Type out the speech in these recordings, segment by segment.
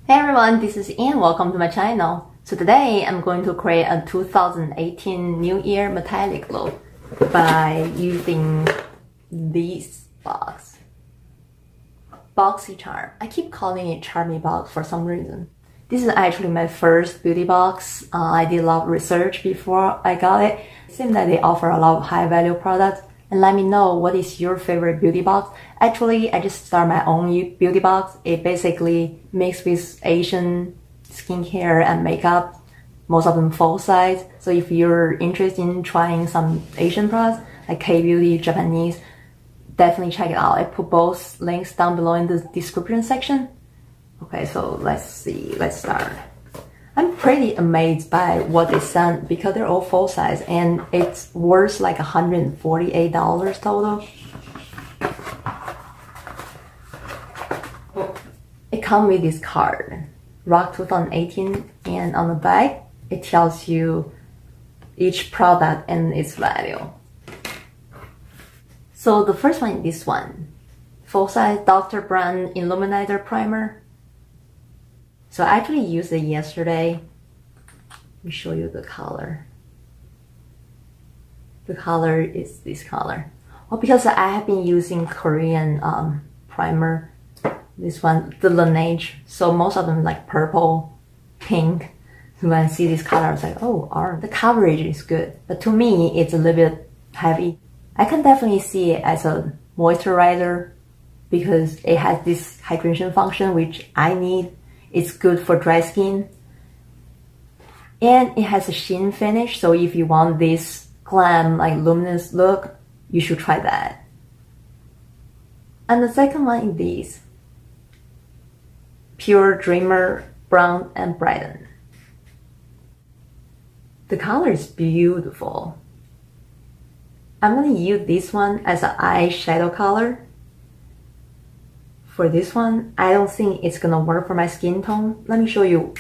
Hey everyone, this is Ian. Welcome to my channel. So today I'm going to create a 2018 New Year metallic look by using this box. Boxycharm. I keep calling it Charmy box for some reason. This is actually my first beauty box. I did a lot of research before I got it. It seems that they offer a lot of high value products. And let me know what is your favorite beauty box. Actually, I just started my own beauty box. It basically mixed with Asian skincare and makeup, most of them full size. So if you're interested in trying some Asian products like K-beauty, Japanese, definitely check it out. I put both links down below in the description section. Okay, so let's see, let's start. I'm pretty amazed by what they sent because they're all full size and it's worth like $148 total. It comes with this card, Rock 2018, and on the back it tells you each product and its value. So the first one is this one, full size Dr. Brand Illuminator Primer. So I actually used it yesterday. Let me show you the color. The color is this color. Well, because I have been using Korean primer, this one, the Laneige. So most of them like purple, pink. So when I see this color, I was like, oh, orange. The coverage is good. But to me, it's a little bit heavy. I can definitely see it as a moisturizer because it has this hydration function, which I need. It's good for dry skin. And it has a sheen finish, so if you want this glam, like luminous look, you should try that. And the second one is this. Pure Dreamer Brown and Brighten. The color is beautiful. I'm going to use this one as an eyeshadow color. For this one, I don't think it's gonna work for my skin tone. Let me show you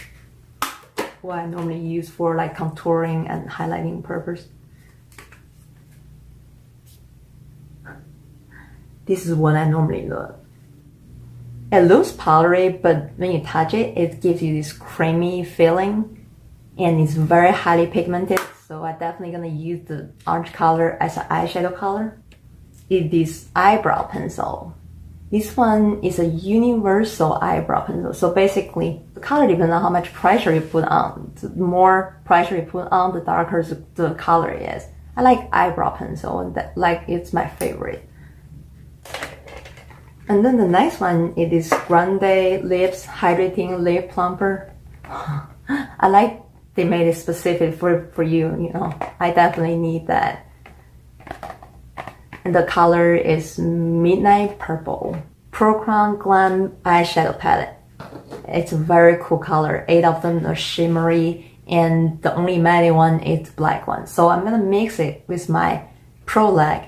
what I normally use for like contouring and highlighting purpose. This is what I normally look. It looks powdery, but when you touch it, it gives you this creamy feeling and it's very highly pigmented. So I'm definitely gonna use the orange color as an eyeshadow color. It's this eyebrow pencil. This one is a universal eyebrow pencil. So basically, the color depends on how much pressure you put on. The more pressure you put on, the darker the color is. I like eyebrow pencil, and that, like, it's my favorite. And then the next one is this Grande Lips Hydrating Lip Plumper. I like they made it specific for you, you know. I definitely need that. And the color is Midnight Purple. Pur Glam Eyeshadow Pallete. It's a very cool color. 8 of them are shimmery, and the only matte one is the black one. So I'm gonna mix it with my Pro Leg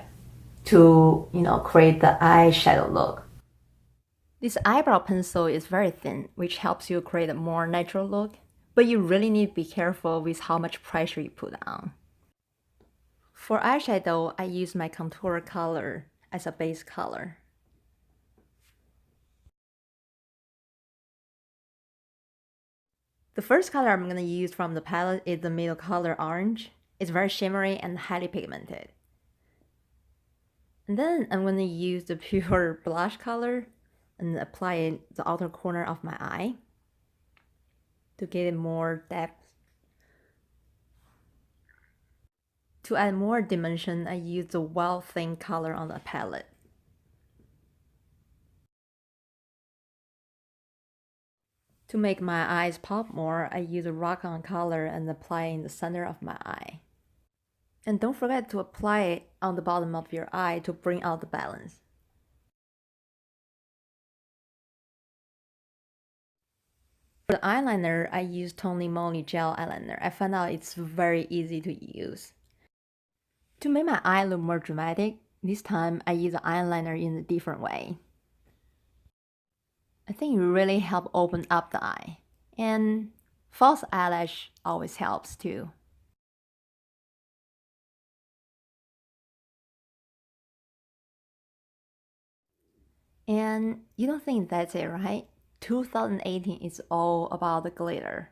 to, you know, create the eyeshadow look. This eyebrow pencil is very thin, which helps you create a more natural look, but you really need to be careful with how much pressure you put on. For eyeshadow, I use my contour color as a base color. The first color I'm going to use from the palette is the middle color orange. It's very shimmery and highly pigmented. And then I'm going to use the pure blush color and apply it to the outer corner of my eye to get it more depth. To add more dimension, I use the wild thing color on the palette. To make my eyes pop more, I use a rock on color and apply it in the center of my eye. And don't forget to apply it on the bottom of your eye to bring out the balance. For the eyeliner, I use Tony Moly gel eyeliner. I found out it's very easy to use. To make my eye look more dramatic, this time I use the eyeliner in a different way. I think it really helps open up the eye. And false eyelash always helps too. And you don't think that's it, right? 2018 is all about the glitter.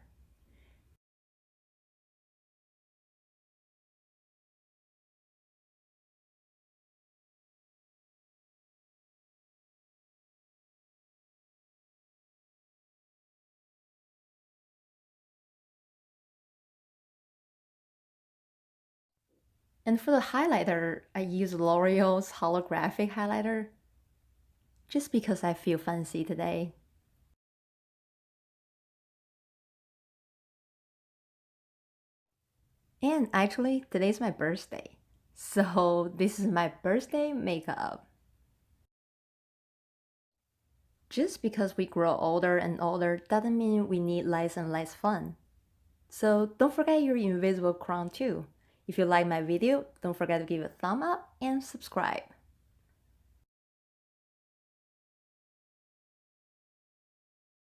And for the highlighter, I use L'Oreal's holographic highlighter just because I feel fancy today. And actually, today's my birthday. So this is my birthday makeup. Just because we grow older and older doesn't mean we need less and less fun. So don't forget your invisible crown too. If you like my video, don't forget to give a thumb up and subscribe.